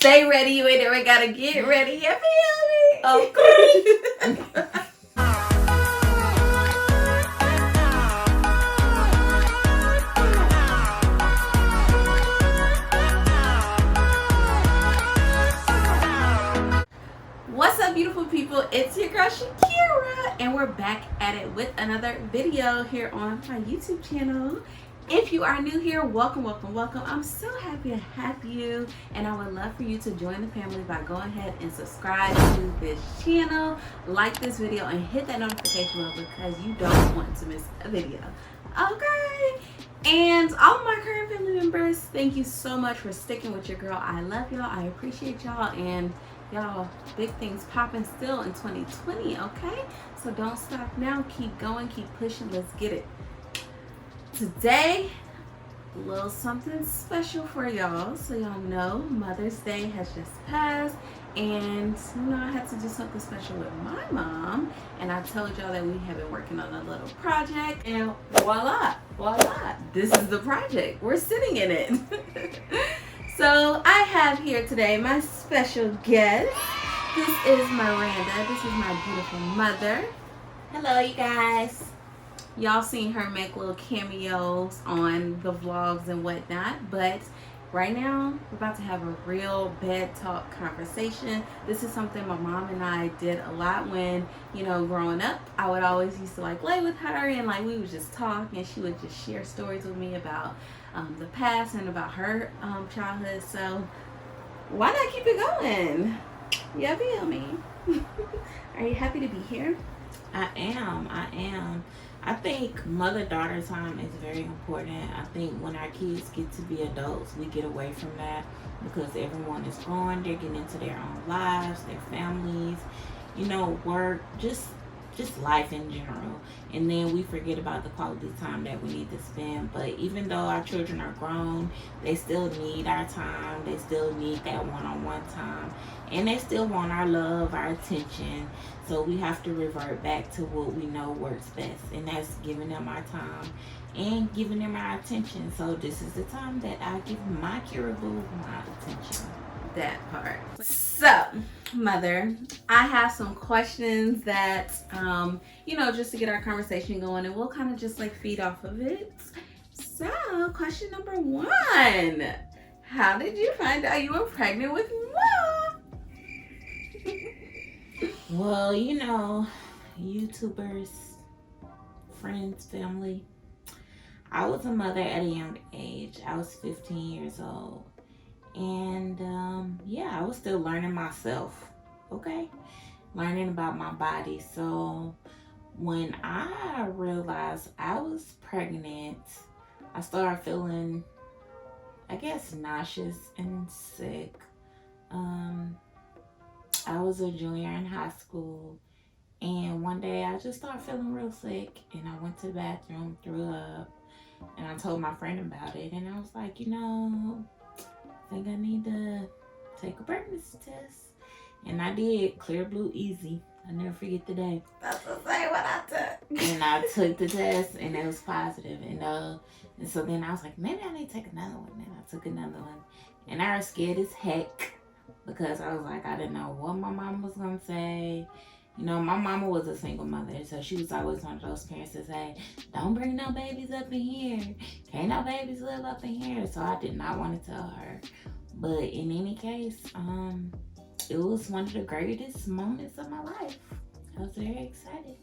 stay ready. You ain't never gotta get ready. You feel me? Okay. What's up, beautiful people? It's your girl Shakera, and we're back at it with another video here on my YouTube channel. If you are new here, welcome, welcome, welcome. I'm so happy to have you, and I would love for you to join the family by going ahead and subscribe to this channel, like this video, and hit that notification bell because you don't want to miss a video. Okay? And all of my current family members, thank you so much for sticking with your girl. I love y'all. I appreciate y'all. And y'all, big things popping still in 2020, okay? So don't stop now. Keep going. Keep pushing. Let's get it. Today, a little something special for y'all. So y'all know Mother's Day has just passed. And, you know, I had to do something special with my mom. And I told y'all that we have been working on a little project. And voila, voila. This is the project. We're sitting in it. So I have here today my special guest. This is Miranda. This is my beautiful mother. Hello, you guys. Y'all seen her make little cameos on the vlogs and whatnot, but right now we're about to have a real bed talk conversation. This is something my mom and I did a lot when, you know, growing up. I would always used to like lay with her and like we would just talk, and she would just share stories with me about the past and about her childhood. So why not keep it going? You feel me? Are you happy to be here? I am. I think mother-daughter time is very important. I think when our kids get to be adults, we get away from that because everyone is growing. They're getting into their own lives, their families, you know, work, just life in general. And then we forget about the quality time that we need to spend. But even though our children are grown, they still need our time. They still need that one-on-one time. And they still want our love, our attention. So we have to revert back to what we know works best. And that's giving them our time and giving them our attention. So this is the time that I give my curable my attention. That part. So, Mother, I have some questions that, you know, just to get our conversation going, and we'll kind of just like feed off of it. So, question number one. How did you find out you were pregnant with Mom? Well, you know, YouTubers, friends, family. I was a mother at a young age. I was 15 years old. And yeah, I was still learning myself, okay? Learning about my body. So when I realized I was pregnant, I started feeling, I guess, nauseous and sick. I was a junior in high school, and one day I just started feeling real sick, and I went to the bathroom, threw up, and I told my friend about it, and I was like, you know, I think I need to take a pregnancy test. And I did. Clear blue easy. I'll never forget the day. That's the same what I took. And I took the test and it was positive. And so then I was like, maybe I need to take another one. And I took another one. And I was scared as heck because I was like, I didn't know what my mom was going to say. You know, my mama was a single mother, so she was always one of those parents that say, don't bring no babies up in here. Can't no babies live up in here. So I did not want to tell her. But in any case, it was one of the greatest moments of my life. I was very excited.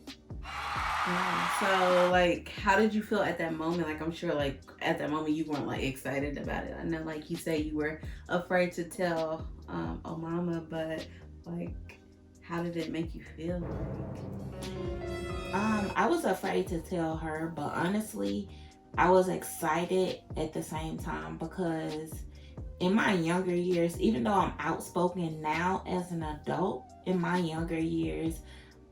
Yeah, so, like, how did you feel at that moment? Like, I'm sure, like, at that moment you weren't, like, excited about it. I know, like, you say you were afraid to tell mama, but, like, how did it make you feel like? I was afraid to tell her, but honestly, I was excited at the same time because in my younger years, even though I'm outspoken now as an adult, in my younger years,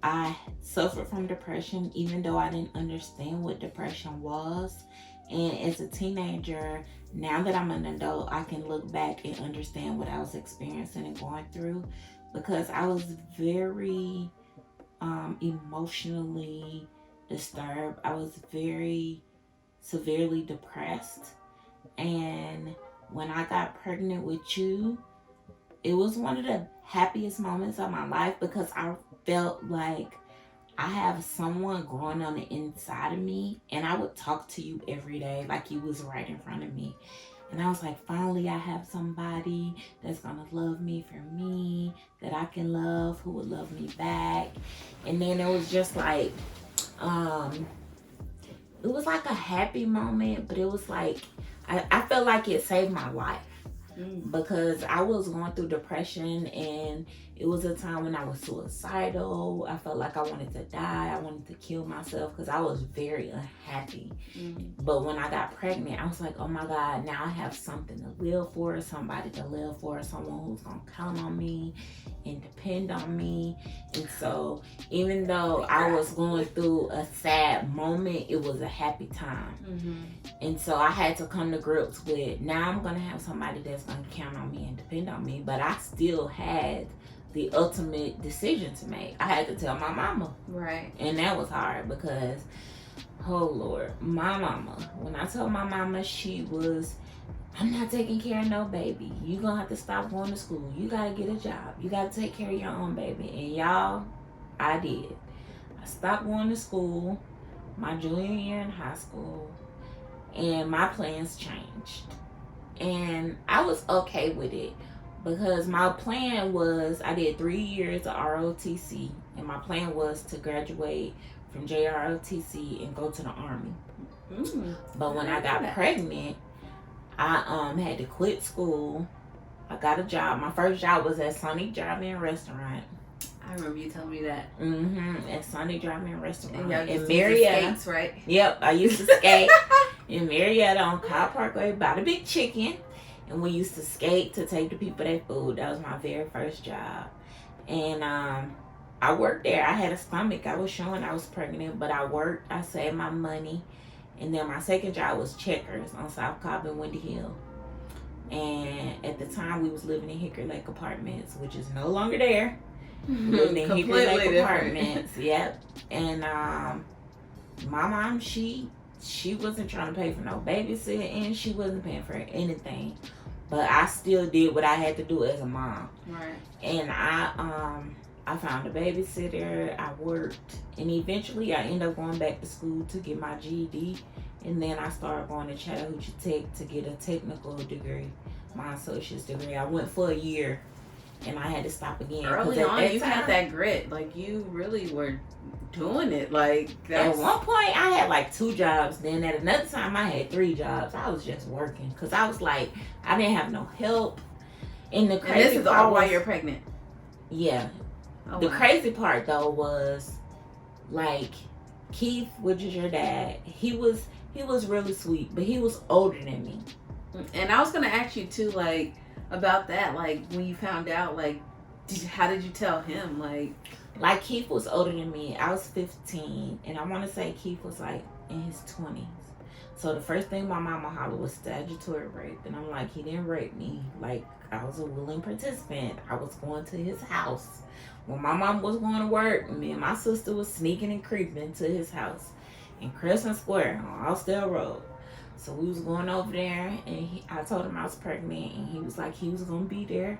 I suffered from depression, even though I didn't understand what depression was. And as a teenager, now that I'm an adult, I can look back and understand what I was experiencing and going through, because I was very emotionally disturbed. I was very severely depressed. And when I got pregnant with you, it was one of the happiest moments of my life because I felt like I have someone growing on the inside of me, and I would talk to you every day like you was right in front of me. And I was like, finally, I have somebody that's going to love me for me, that I can love, who would love me back. And then it was just like, it was like a happy moment, but it was like, I felt like it saved my life. Because I was going through depression, and it was a time when I was suicidal. I felt like I wanted to die. I wanted to kill myself because I was very unhappy. But when I got pregnant, I was like, oh my God, now I have something to live for, somebody to live for, someone who's going to count on me and depend on me. And so even though I was going through a sad moment, it was a happy time. And so I had to come to grips with, now I'm going to have somebody that's going to count on me and depend on me. But I still had the ultimate decision to make. I had to tell my mama. Right. And that was hard because, oh Lord, my mama, when I told my mama, she was, I'm not taking care of no baby. You gonna have to stop going to school. You gotta get a job. You gotta take care of your own baby. And y'all, I did. I stopped going to school my junior year in high school, and my plans changed. And I was okay with it because my plan was, I did 3 years of ROTC, and my plan was to graduate from JROTC and go to the Army. But when I got pregnant, I had to quit school. I got a job. My first job was at Sonic Drive-In Restaurant. I remember you telling me that. At Sonic Drive-In Restaurant. And in Marietta. Skates, right? Yep, I used to skate in Marietta on Kyle Parkway by the Big Chicken. And we used to skate to take the people their food. That was my very first job. And I worked there. I had a stomach. I was showing I was pregnant, but I worked. I saved my money. And then my second job was Checkers on South Cobb and Windy Hill. And at the time, we was living in Hickory Lake Apartments, which is no longer there. Living in Hickory Lake Apartments. Yep. And my mom, she wasn't trying to pay for no babysitting, and she wasn't paying for anything. But I still did what I had to do as a mom. Right. And I found a babysitter, I worked, and eventually I ended up going back to school to get my GED. And then I started going to Chattahoochee Tech to get a technical degree, my associate's degree. I went for a year, and I had to stop again. Early on, you had that grit. Like, you really were doing it. Like, at one point, I had like 2 jobs. Then at another time, I had 3 jobs. I was just working because I was like, I didn't have no help. And this is all while you're pregnant? Yeah. Oh, the crazy part though was, like, Keith, which is your dad, he was really sweet, but he was older than me. And I was gonna ask you too, like, about that, like, when you found out, like, how did you tell him, like Keith was older than me. I was 15, and I want to say Keith was like in his 20s. So the first thing my mama hollered was statutory rape, and I'm like, he didn't rape me. Like, I was a willing participant. I was going to his house. When my mom was going to work, me and my sister was sneaking and creeping to his house in Crescent Square on Austell Road. So we was going over there, and I told him I was pregnant, and he was like, he was going to be there.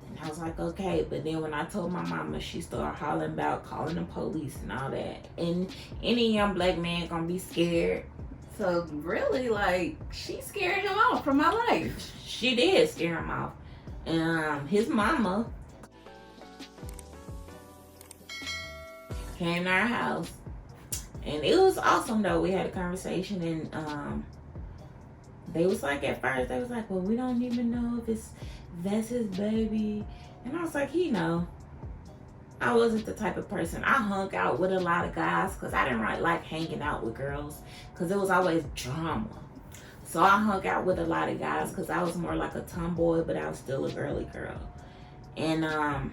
And I was like, okay. But then when I told my mama, she started hollering about calling the police and all that. And any young black man going to be scared. So really, like, she scared him off from my life. She did scare him off. And his mama came to our house, and it was awesome though. We had a conversation, and they was like, at first they was like, well, we don't even know if that's his baby. And I was like, you know, I wasn't the type of person. I hung out with a lot of guys because I didn't really like hanging out with girls because it was always drama. So I hung out with a lot of guys because I was more like a tomboy, but I was still a girly girl. And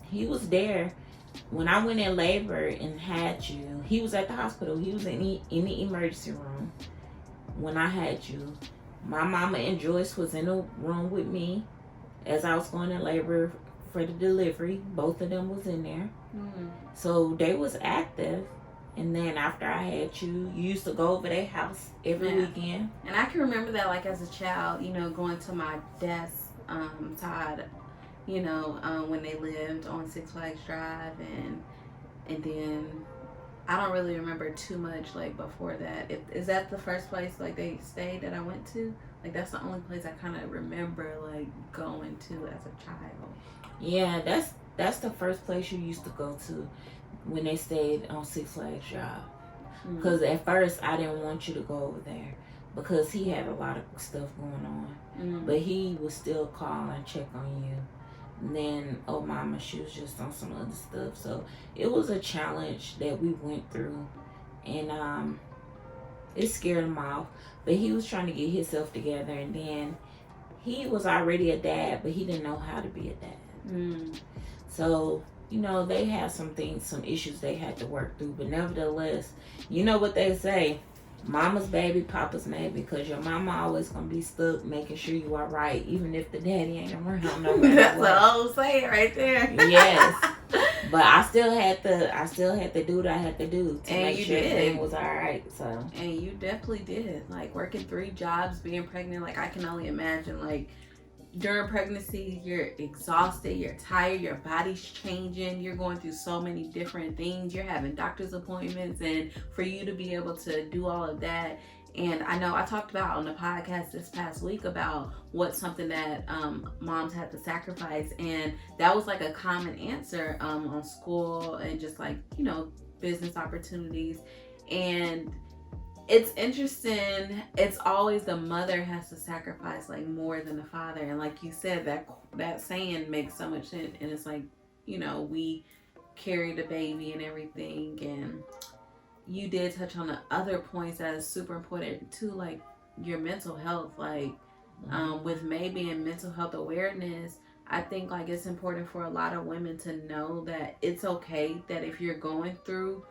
he was there when I went in labor and had you. He was at the hospital. He was in the emergency room when I had you. My mama and Joyce was in the room with me as I was going in labor for the delivery. Both of them was in there. So they was active. And then after I had you used to go over their house every weekend. And I can remember that, like, as a child, you know, going to my dad's Todd, when they lived on Six Flags Drive, and then I don't really remember too much like before that. Is that the first place like they stayed that I went to? Like that's the only place I kind of remember like going to as a child. Yeah, that's the first place you used to go to when they stayed on Six Flags Drive. Because at first I didn't want you to go over there because he had a lot of stuff going on. But he would still call and check on you. And then, mama, she was just on some other stuff. So it was a challenge that we went through. And it scared him off. But he was trying to get himself together. And then he was already a dad, but he didn't know how to be a dad. So, they had some issues they had to work through. But nevertheless, you know what they say, mama's baby, papa's maybe, because your mama always going to be stuck making sure you are right, even if the daddy ain't around. No matter That's what. the whole saying right there. Yes. But I still had to do what I had to do to make sure everything was all right. So. And you definitely did. Like working 3 jobs, being pregnant, like I can only imagine like during pregnancy, you're exhausted, you're tired, your body's changing, you're going through so many different things, you're having doctor's appointments, and for you to be able to do all of that. And I know I talked about on the podcast this past week about what's something that moms had to sacrifice, and that was like a common answer on school and just like, business opportunities. And it's interesting, it's always the mother has to sacrifice like more than the father. And like you said, that saying makes so much sense. And it's like, we carry the baby and everything. And you did touch on the other points that is super important too, like your mental health. Like with May being mental health awareness, I think like it's important for a lot of women to know that it's okay that if you're going through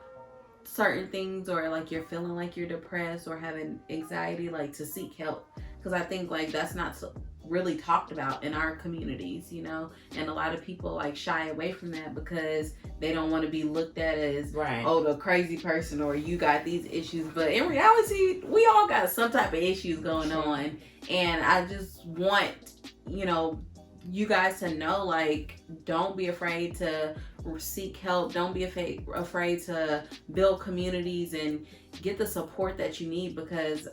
certain things or like you're feeling like you're depressed or having anxiety, like to seek help, because I think like that's not really talked about in our communities, and a lot of people like shy away from that because they don't want to be looked at as the crazy person or you got these issues. But in reality, we all got some type of issues going on, and I just want you guys to know, like, don't be afraid to seek help. Don't be afraid to build communities and get the support that you need, because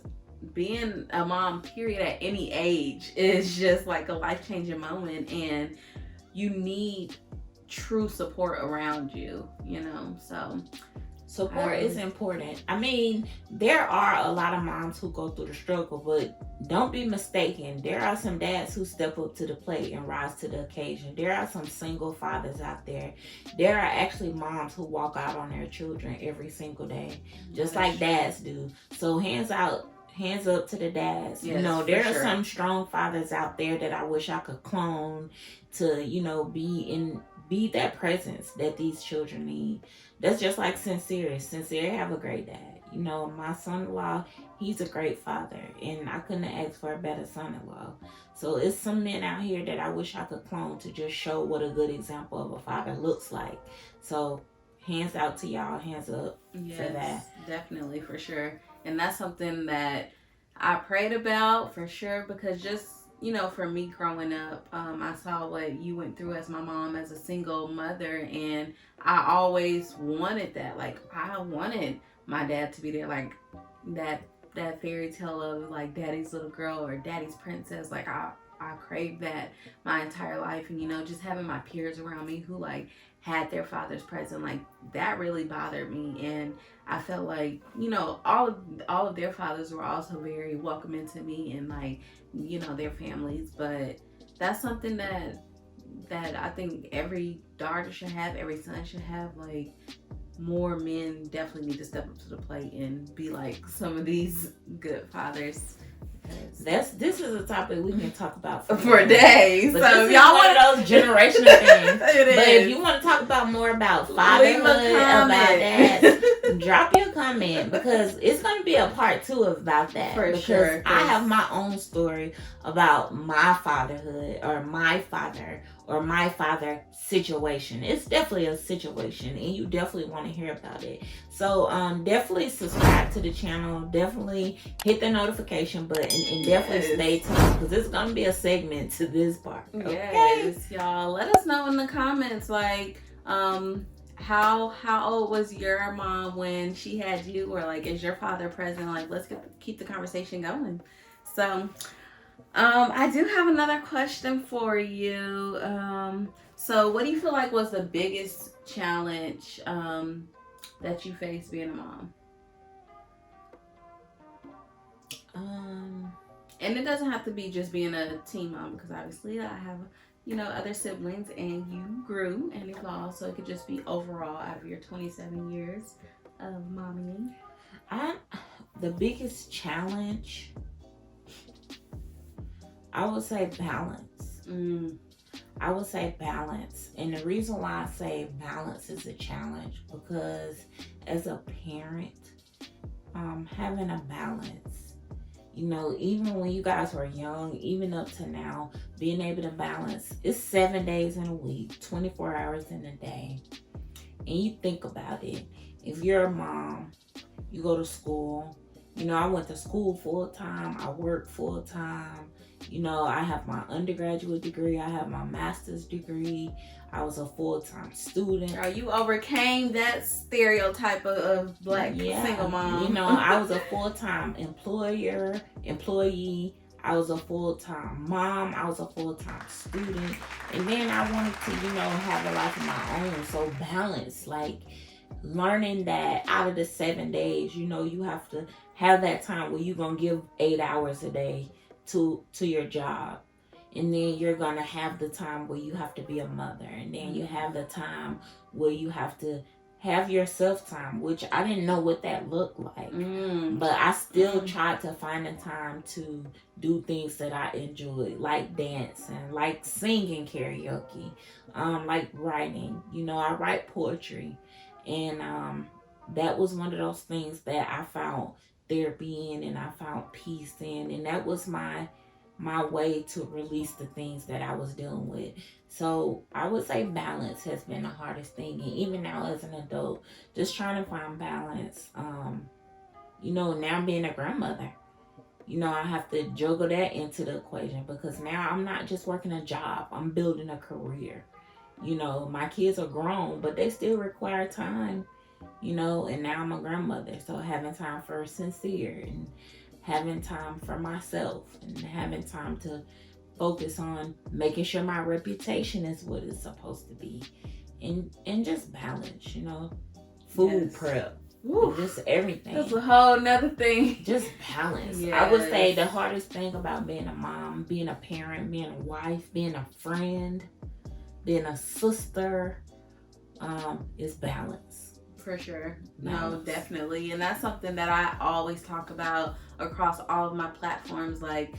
being a mom, period, at any age is just like a life-changing moment, and you need true support around you, so support is important. I mean, there are a lot of moms who go through the struggle, but don't be mistaken. There are some dads who step up to the plate and rise to the occasion. There are some single fathers out there. There are actually moms who walk out on their children every single day, just like dads do. So hands up to the dads. Yes, there are some strong fathers out there that I wish I could clone to, be that presence that these children need. That's just like Sincere. Sincere have a great dad. My son-in-law, he's a great father, and I couldn't ask for a better son-in-law. So it's some men out here that I wish I could clone to just show what a good example of a father looks like. So hands out to y'all, hands up for that. Definitely, for sure. And that's something that I prayed about for sure, because just for me growing up, I saw what you went through as my mom, as a single mother, and I always wanted that. Like, I wanted my dad to be there, like that fairy tale of like Daddy's little girl or Daddy's princess. Like I craved that my entire life, and just having my peers around me who like had their fathers present, like that really bothered me. And I felt like all of their fathers were also very welcoming to me and like their families. But that's something that I think every daughter should have, every son should have. Like, more men definitely need to step up to the plate and be like some of these good fathers. This is a topic we can talk about for days. But so if y'all want those generational things. But if you want to talk about more about fatherhood, about that, drop your comment, because it's going to be a part 2 about that. For sure. I have my own story about my fatherhood, or my father, or my father situation. It's definitely a situation, and you definitely want to hear about it. So definitely subscribe to the channel. Definitely hit the notification button, and definitely stay tuned, because it's gonna be a segment to this part. Okay? Yes, y'all. Let us know in the comments, like, how old was your mom when she had you, or like, is your father present? Like, let's keep the conversation going. So I do have another question for you. So what do you feel like was the biggest challenge that you faced being a mom? And it doesn't have to be just being a teen mom, because obviously I have, other siblings, and you grew and evolved. So it could just be overall out of your 27 years of mommying. The biggest challenge, I would say balance. I would say balance. And the reason why I say balance is a challenge, because as a parent, having a balance, even when you guys were young, even up to now, being able to balance, it's 7 days in a week, 24 hours in a day. And you think about it. If you're a mom, you go to school. I went to school full time. I work full time. I have my undergraduate degree. I have my master's degree. I was a full-time student. Oh, you overcame that stereotype of black single mom. I was a full-time employee. I was a full-time mom. I was a full-time student. And then I wanted to, have a life of my own. So balance, like learning that out of the 7 days, you have to have that time where you're going to give 8 hours a day to your job. And then you're going to have the time where you have to be a mother. And then you have the time where you have to have your self-time, which I didn't know what that looked like. But I still tried to find the time to do things that I enjoyed, like dancing, like singing karaoke, like writing. I write poetry. And that was one of those things that I found therapy in, and I found peace in. And that was my way to release the things that I was dealing with. So I would say balance has been the hardest thing. And even now as an adult, just trying to find balance. Now being a grandmother, I have to juggle that into the equation, because now I'm not just working a job, I'm building a career. My kids are grown, but they still require time, and now I'm a grandmother. So having time for Sincere, and having time for myself, and having time to focus on making sure my reputation is what it's supposed to be, and just balance, food prep, just everything. That's a whole nother thing. Just balance. Yes. I would say the hardest thing about being a mom, being a parent, being a wife, being a friend, being a sister, is balance. For sure. No, definitely. And that's something that I always talk about across all of my platforms. Like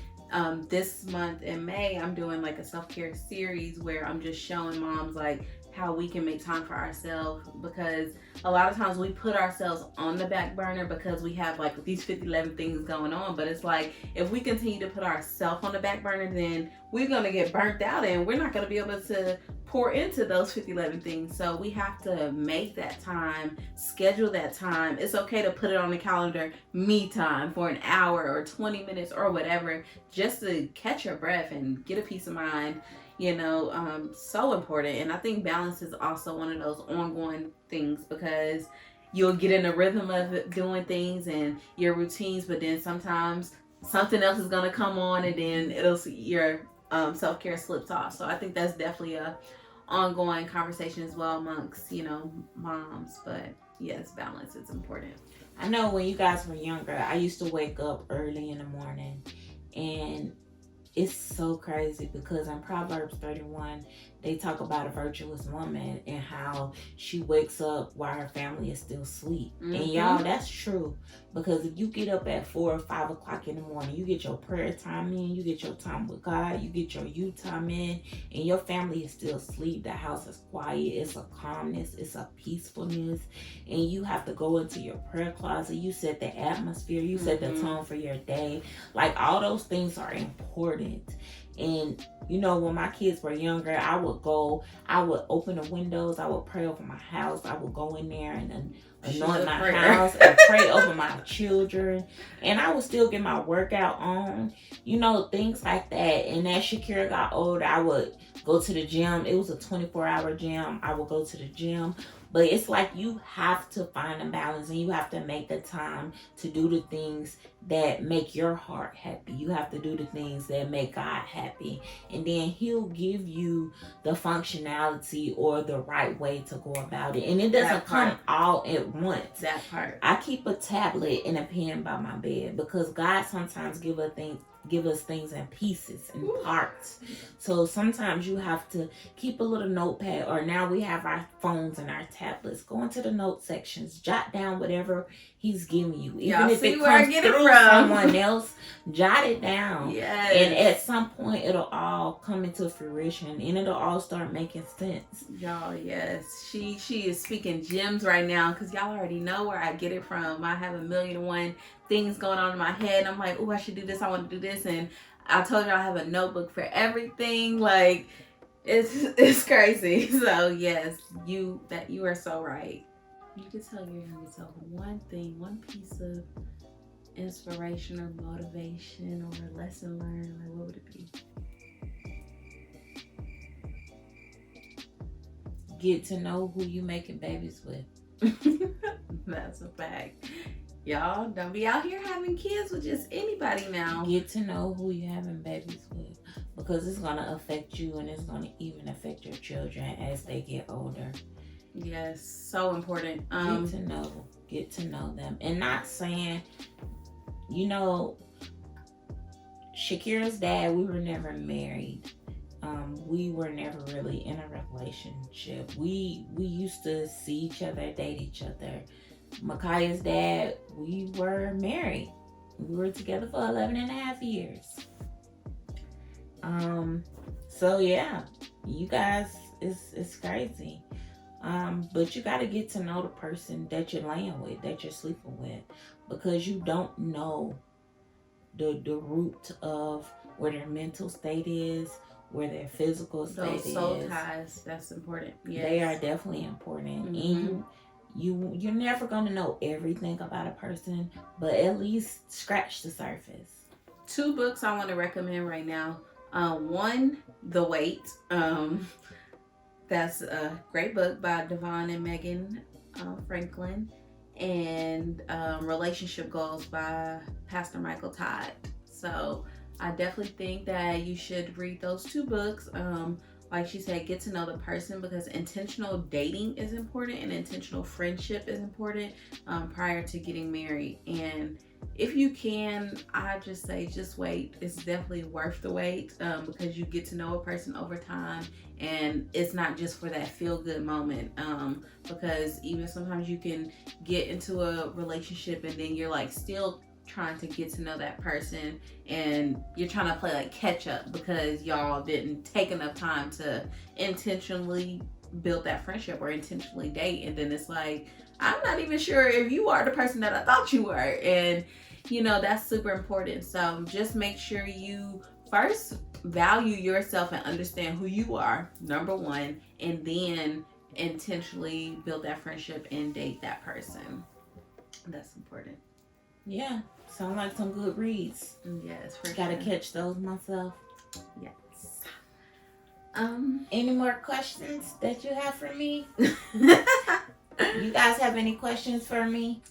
this month in May, I'm doing like a self-care series where I'm just showing moms like how we can make time for ourselves, because a lot of times we put ourselves on the back burner because we have like these 50-11 things going on. But it's like, if we continue to put ourselves on the back burner, then we're going to get burnt out, and we're not going to be able to pour into those 50-11 things. So we have to make that time, schedule that time. It's okay to put it on the calendar, me time, for an hour or 20 minutes or whatever, just to catch your breath and get a peace of mind. So important. And I think balance is also one of those ongoing things, because you'll get in the rhythm of doing things and your routines, but then sometimes something else is going to come on, and then your self-care slips off. So I think that's definitely a ongoing conversation as well amongst, moms. But yes, balance is important. I know when you guys were younger, I used to wake up early in the morning, and it's so crazy because in Proverbs 31, they talk about a virtuous woman and how she wakes up while her family is still asleep. Mm-hmm. And y'all, that's true. Because if you get up at 4 or 5 o'clock in the morning, you get your prayer time in, you get your time with God, you get your you time in, and your family is still asleep. The house is quiet. It's a calmness. It's a peacefulness. And you have to go into your prayer closet. You set the atmosphere. You set the tone for your day. Like, all those things are important. And when my kids were younger, I would open the windows, I would pray over my house, I would go in there and anoint my house and pray over my children, and I would still get my workout on, things like that. And as Shakera got older, I would go to the gym. It was a 24-hour gym. I would go to the gym. But it's like you have to find a balance, and you have to make the time to do the things that make your heart happy. You have to do the things that make God happy. And then He'll give you the functionality or the right way to go about it. And it doesn't come all at once. That part. I keep a tablet and a pen by my bed because God sometimes give us things in pieces and parts. So sometimes you have to keep a little notepad, or now we have our phones and our tablets. Go into the note sections, jot down whatever He's giving you. Even if it comes through someone else, jot it down. Yes. And at some point it'll all come into fruition and it'll all start making sense. Y'all, yes. She is speaking gems right now, because y'all already know where I get it from. I have 1,000,001 things going on in my head. I'm like, oh, I should do this, I want to do this. And I told you I have a notebook for everything. Like, it's crazy. So yes, you are so right. You can tell your younger self one thing, one piece of inspiration or motivation or lesson learned. Like, what would it be? Get to know who you making babies with. That's a fact. Y'all, don't be out here having kids with just anybody now. Get to know who you're having babies with, because it's going to affect you, and it's going to even affect your children as they get older. Yes, so important. Get to know them. And not saying, Shakera's dad, we were never married. We were never really in a relationship. We used to see each other, date each other. Makaya's dad, we were married. We were together for 11 and a half years. So yeah, you guys, it's crazy. But you got to get to know the person that you're laying with, that you're sleeping with, because you don't know the root of where their mental state is, where their physical state is. Those soul ties, that's important. Yes. They are definitely important. Mm-hmm. And you're never going to know everything about a person, but at least scratch the surface. 2 books I want to recommend right now. One, The Wait. That's a great book by Devon and Megan Franklin. And Relationship Goals by Pastor Michael Todd. So I definitely think that you should read those 2 books. Like she said, get to know the person, because intentional dating is important and intentional friendship is important prior to getting married. And if you can, I just say just wait. It's definitely worth the wait because you get to know a person over time, and it's not just for that feel-good moment. Because even sometimes you can get into a relationship and then you're like still trying to get to know that person, and you're trying to play like catch up because y'all didn't take enough time to intentionally build that friendship or intentionally date. And then it's like, I'm not even sure if you are the person that I thought you were. And that's super important. So just make sure you first value yourself and understand who you are, number one, and then intentionally build that friendship and date that person. That's important. Yeah, sound like some good reads. Yes, for Gotta catch those myself. Yes. Any more questions that you have for me? You guys have any questions for me?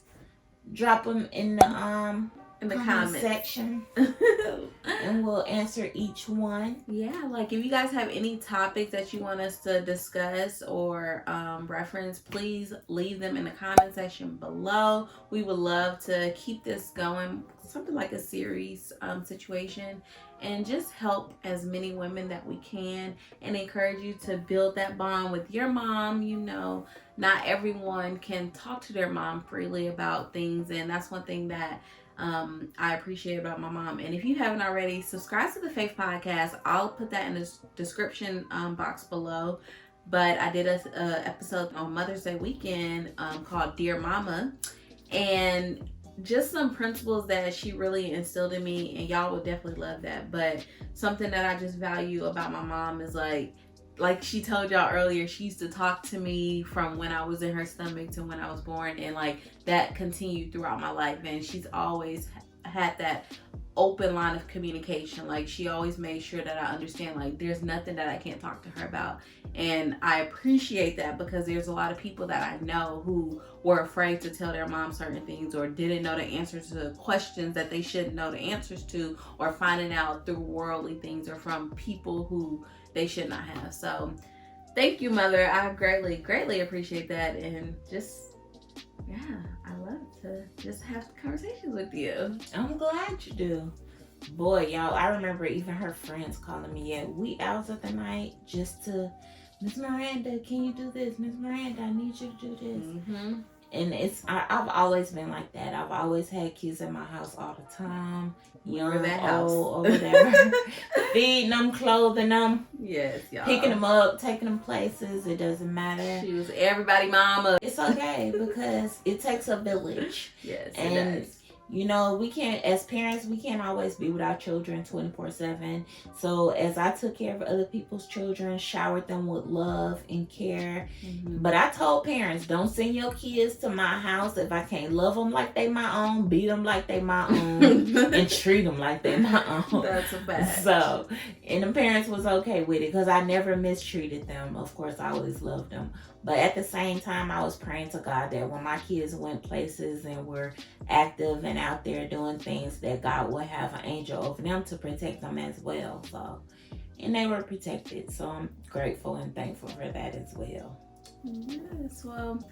Drop them in the comment section, and we'll answer each one. Yeah, like if you guys have any topics that you want us to discuss or reference, please leave them in the comment section below. We would love to keep this going, something like a series situation, and just help as many women that we can, and encourage you to build that bond with your mom. Not everyone can talk to their mom freely about things, and that's one thing that I appreciate about my mom. And if you haven't already, subscribe to the Faith Podcast. I'll put that in the description box below. But I did a episode on Mother's Day weekend called Dear Mama, and just some principles that she really instilled in me, and y'all would definitely love that. But something that I just value about my mom is like she told y'all earlier, she used to talk to me from when I was in her stomach to when I was born, and like that continued throughout my life. And she's always had that open line of communication. Like she always made sure that I understand, like there's nothing that I can't talk to her about. And I appreciate that, because there's a lot of people that I know who were afraid to tell their mom certain things, or didn't know the answers to questions that they shouldn't know the answers to, or finding out through worldly things or from people who they should not have. So thank you, Mother. I greatly appreciate that. And just, yeah, I love to just have conversations with you. I'm glad you do. Boy, y'all, I remember even her friends calling me at wee hours of the night just to, Miss Miranda, can you do this? Miss Miranda, I need you to do this. Mm-hmm. And I've always been like that. I've always had kids in my house all the time. Young, old, or whatever. Feeding them, clothing them. Yes, y'all. Picking them up, taking them places. It doesn't matter. She was everybody mama. It's okay, because it takes a village. Yes, and it does. You know, we can't, as parents, we can't always be with our children 24/7. So as I took care of other people's children, showered them with love and care. Mm-hmm. But I told parents, don't send your kids to my house if I can't love them like they my own, beat them like they my own, and treat them like they my own. That's a fact. So, and the parents was okay with it, because I never mistreated them. Of course, I always loved them. But at the same time, I was praying to God that when my kids went places and were active and out there doing things, that God would have an angel over them to protect them as well. So, and they were protected. So I'm grateful and thankful for that as well. Yes, well,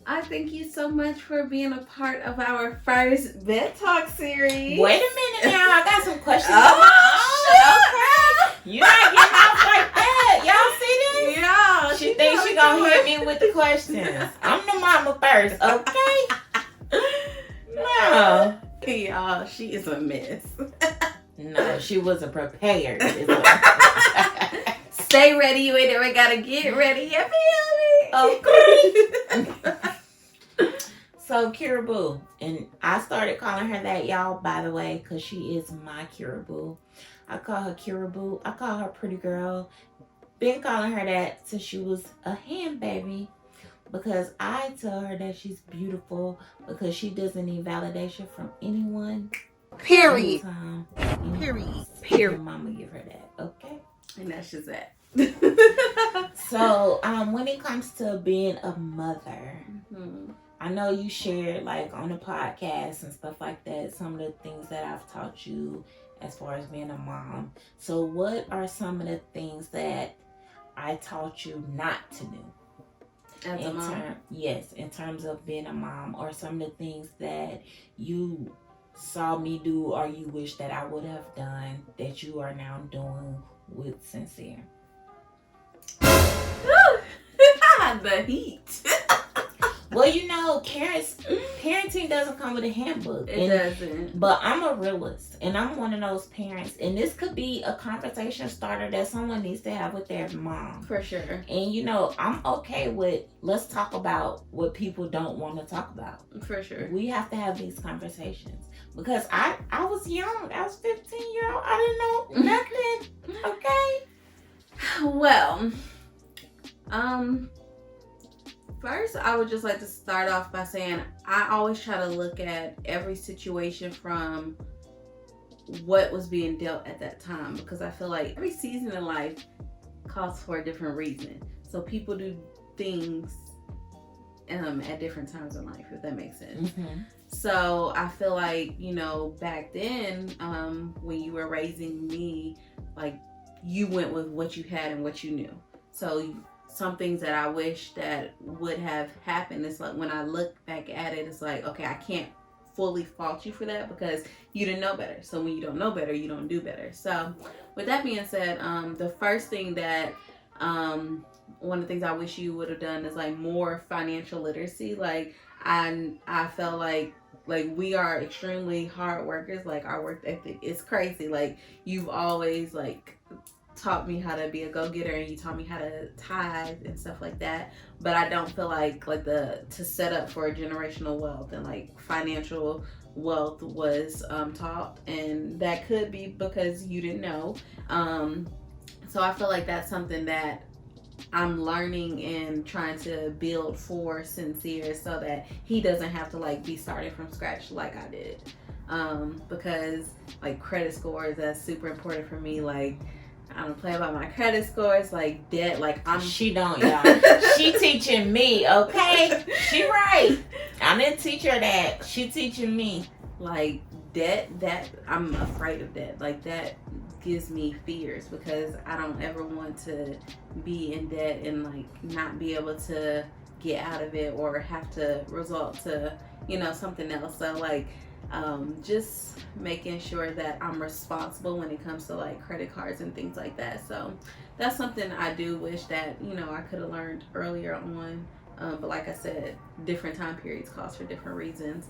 I thank you so much for being a part of our first Vet Talk series. Wait a minute now, I got some questions of my own. Okay. You're not getting off like that. Y'all see this? Yeah. She thinks she gonna hit me with the questions. I'm the mama first, okay? No. Y'all, she is a mess. No, she wasn't prepared. Stay ready, you ain't never gotta get ready. You feel me? Okay. So, Caribou, and I started calling her that, y'all, by the way, because she is my Caribou. I call her Caribou. I call her pretty girl. Been calling her that since she was a hand baby, because I tell her that she's beautiful, because she doesn't need validation from anyone. Period. Anytime. Period. Mama give her that, okay? And that's just that. So, when it comes to being a mother, Mm-hmm. I know you shared, like, on the podcast and stuff like that, some of the things that I've taught you as far as being a mom. So what are some of the things that I taught you not to do? As a mom? Yes, in terms of being a mom, or some of the things that you saw me do or you wish that I would have done that you are now doing with Sincere. The heat. Well, you know, parenting doesn't come with a handbook. It doesn't. But I'm a realist, and I'm one of those parents, and this could be a conversation starter that someone needs to have with their mom. For sure. And, you know, I'm okay with, let's talk about what people don't want to talk about. For sure. We have to have these conversations. Because I was young. I was 15-year-old. I didn't know nothing. Okay? Well, first, I would just like to start off by saying I always try to look at every situation from what was being dealt at that time, because I feel like every season in life calls for a different reason. So people do things at different times in life, if that makes sense. Mm-hmm. So I feel like, you know, back then, when you were raising me, like, you went with what you had and what you knew. So some things that I wish that would have happened, it's like when I look back at it, it's like, okay, I can't fully fault you for that because you didn't know better. So when you don't know better, you don't do better. So with that being said, the first thing that one of the things I wish you would have done is like more financial literacy. Like I felt like we are extremely hard workers. Like our work ethic is crazy. Like you've always like taught me how to be a go-getter, and you taught me how to tithe and stuff like that. But I don't feel like to set up for generational wealth and like financial wealth was taught, and that could be because you didn't know. So I feel like that's something that I'm learning and trying to build for Sincere, so that he doesn't have to like be starting from scratch like I did. Because like credit scores, that's super important for me. Like I don't play about my credit scores, like debt. Like She don't, y'all. She teaching me, okay? She right. I didn't teach her that. She teaching me. Like debt, that I'm afraid of debt. Like that gives me fears, because I don't ever want to be in debt and like not be able to get out of it, or have to resort to something else. So like just making sure that I'm responsible when it comes to like credit cards and things like that. So that's something I do wish that I could have learned earlier on. But like I said, different time periods calls for different reasons.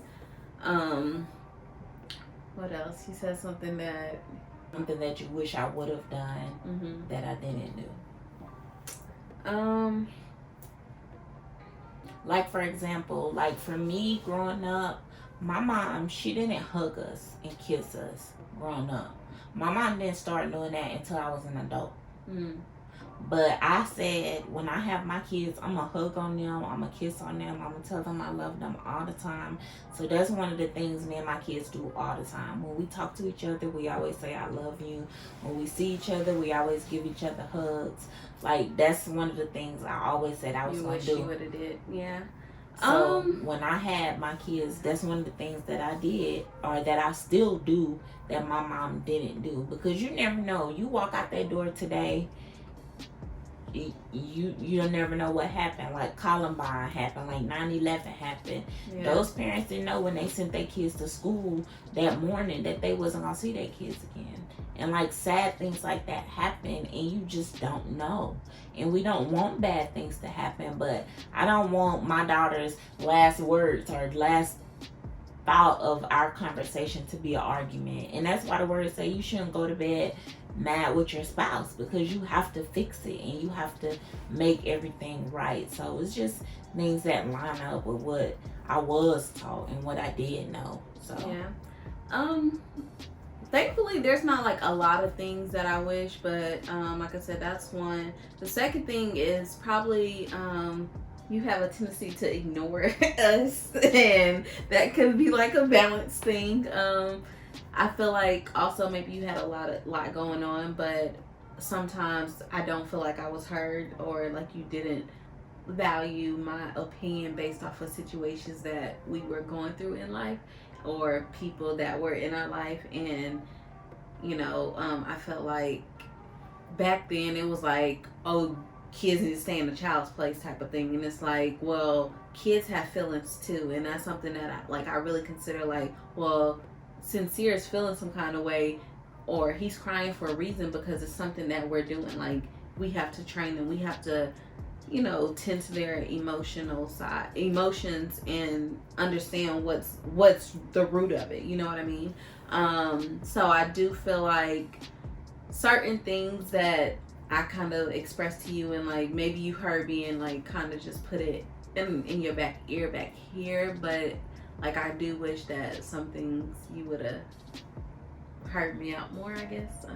What else? He said something that you wish I would have done that I didn't do. Like for example, like for me growing up, my mom, she didn't hug us and kiss us growing up. My mom didn't start doing that until I was an adult. But I said, when I have my kids, I'm going to hug on them. I'm going to kiss on them. I'm going to tell them I love them all the time. So that's one of the things me and my kids do all the time. When we talk to each other, we always say, I love you. When we see each other, we always give each other hugs. Like, that's one of the things I always said I was going to do. You wish you would have did, yeah. So when I had my kids, that's one of the things that I did, or that I still do, that my mom didn't do. Because you never know. You walk out that door today, you'll never know what happened. Like Columbine happened, like 9/11 happened. Yeah. Those parents didn't know when they sent their kids to school that morning that they wasn't gonna see their kids again. And like sad things like that happen, and you just don't know. And we don't want bad things to happen, but I don't want my daughter's last words or last thought of our conversation to be an argument. And that's why the words say you shouldn't go to bed mad with your spouse, because you have to fix it and you have to make everything right. So it's just things that line up with what I was taught and what I did know. So yeah. Thankfully there's not like a lot of things that I wish, but like I said, that's one. The second thing is probably you have a tendency to ignore us, and that could be like a balance thing. I feel like also maybe you had a lot going on, but sometimes I don't feel like I was heard, or like you didn't value my opinion based off of situations that we were going through in life, or people that were in our life. And I felt like back then it was like, oh, kids need to stay in a child's place type of thing. And it's like, well, kids have feelings too, and that's something that I really consider like, well, Sincere is feeling some kind of way, or he's crying for a reason, because it's something that we're doing. Like, we have to train them, we have to tend to their emotions, and understand what's the root of it, you know what I mean? So I do feel like certain things that I kind of expressed to you, and like maybe you heard me and like kind of just put it in your back ear back here, but like I do wish that some things you would have heard me out more, I guess.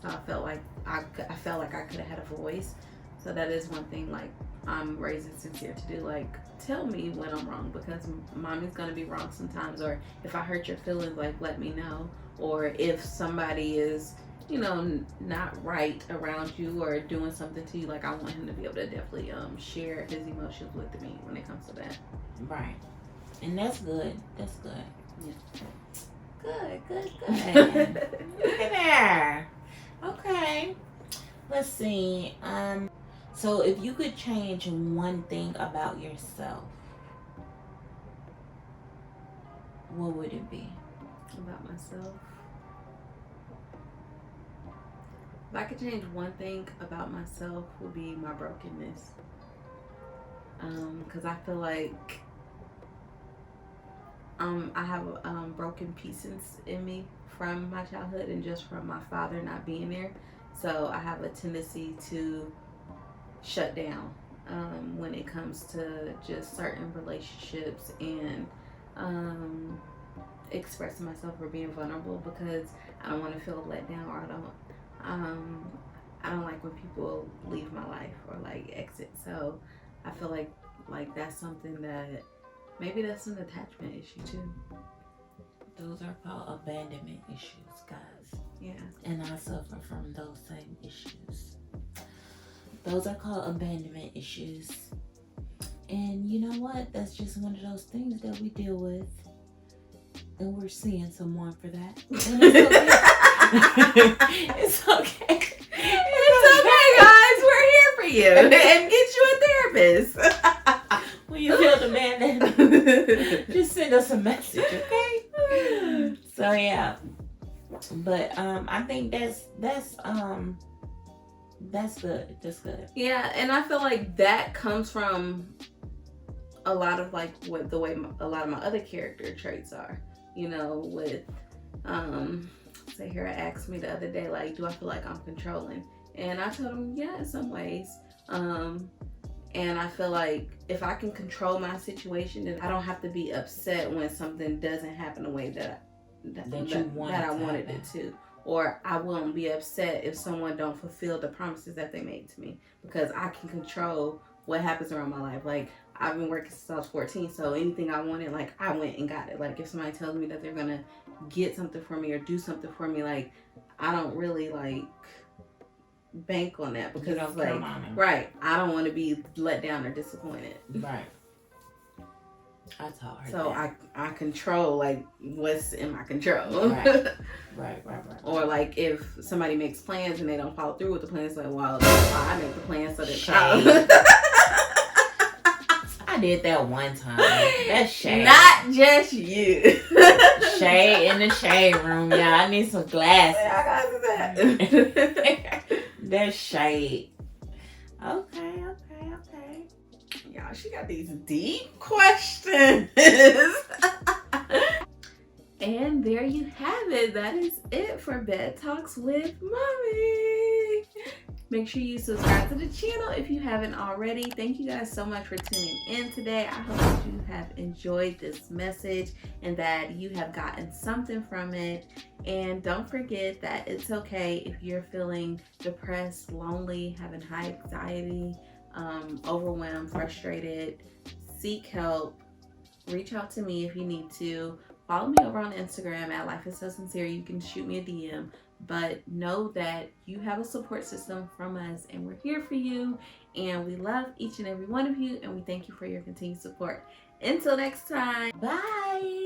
So I felt like I could have had a voice. So that is one thing like I'm raising Sincere to do. Like, tell me when I'm wrong, because mommy's gonna be wrong sometimes. Or if I hurt your feelings, like let me know. Or if somebody is not right around you or doing something to you, like I want him to be able to definitely share his emotions with me when it comes to that. Right. And that's good. That's good. Yeah. Good. Look at there. Okay. Let's see. So if you could change one thing about yourself, what would it be? About myself? If I could change one thing about myself, would be my brokenness. Because I feel like I have broken pieces in me from my childhood, and just from my father not being there. So I have a tendency to shut down when it comes to just certain relationships, and expressing myself or being vulnerable because I don't want to feel let down, or I don't like when people leave my life or like exit. So I feel like that's something that maybe that's an attachment issue too. Those are called abandonment issues, guys. Yeah. And I suffer from those same issues. Those are called abandonment issues. And you know what? That's just one of those things that we deal with. And we're seeing someone for that. And it's okay. It's okay, guys. We're here for you. And get you a therapist. When you feel demanding, just send us a message, okay? So yeah. But I think that's good. That's good. Yeah, and I feel like that comes from a lot of like what the way a lot of my other character traits are. You know, with Shakera asked me the other day, like, do I feel like I'm controlling? And I told him, yeah, in some ways. And I feel like if I can control my situation, then I don't have to be upset when something doesn't happen the way that I wanted it to. Or I won't be upset if someone don't fulfill the promises that they made to me, because I can control what happens around my life. Like, I've been working since I was 14, so anything I wanted, like, I went and got it. Like, if somebody tells me that they're gonna get something for me or do something for me, like, I don't really like bank on that, because it's like, right, I don't want to be let down or disappointed. Right. I taught her so that. I control like what's in my control. Right. Or like if somebody makes plans and they don't follow through with the plans, like, well, I make the plans so that I did that one time. That's shade. Not just you. Shade in the shade room, y'all. I need some glasses. Yeah, I gotta do that. That's shade. Okay. Y'all, she got these deep questions. And there you have it. That is it for Bed Talks with Mommy. Make sure you subscribe to the channel if you haven't already. Thank you guys so much for tuning in today. I hope that you have enjoyed this message and that you have gotten something from it. And don't forget that it's okay if you're feeling depressed, lonely, having high anxiety, overwhelmed, frustrated. Seek help. Reach out to me if you need to. Follow me over on Instagram at Life is So Sincere. You can shoot me a DM. But know that you have a support system from us, and we're here for you. And we love each and every one of you, and we thank you for your continued support. Until next time, bye.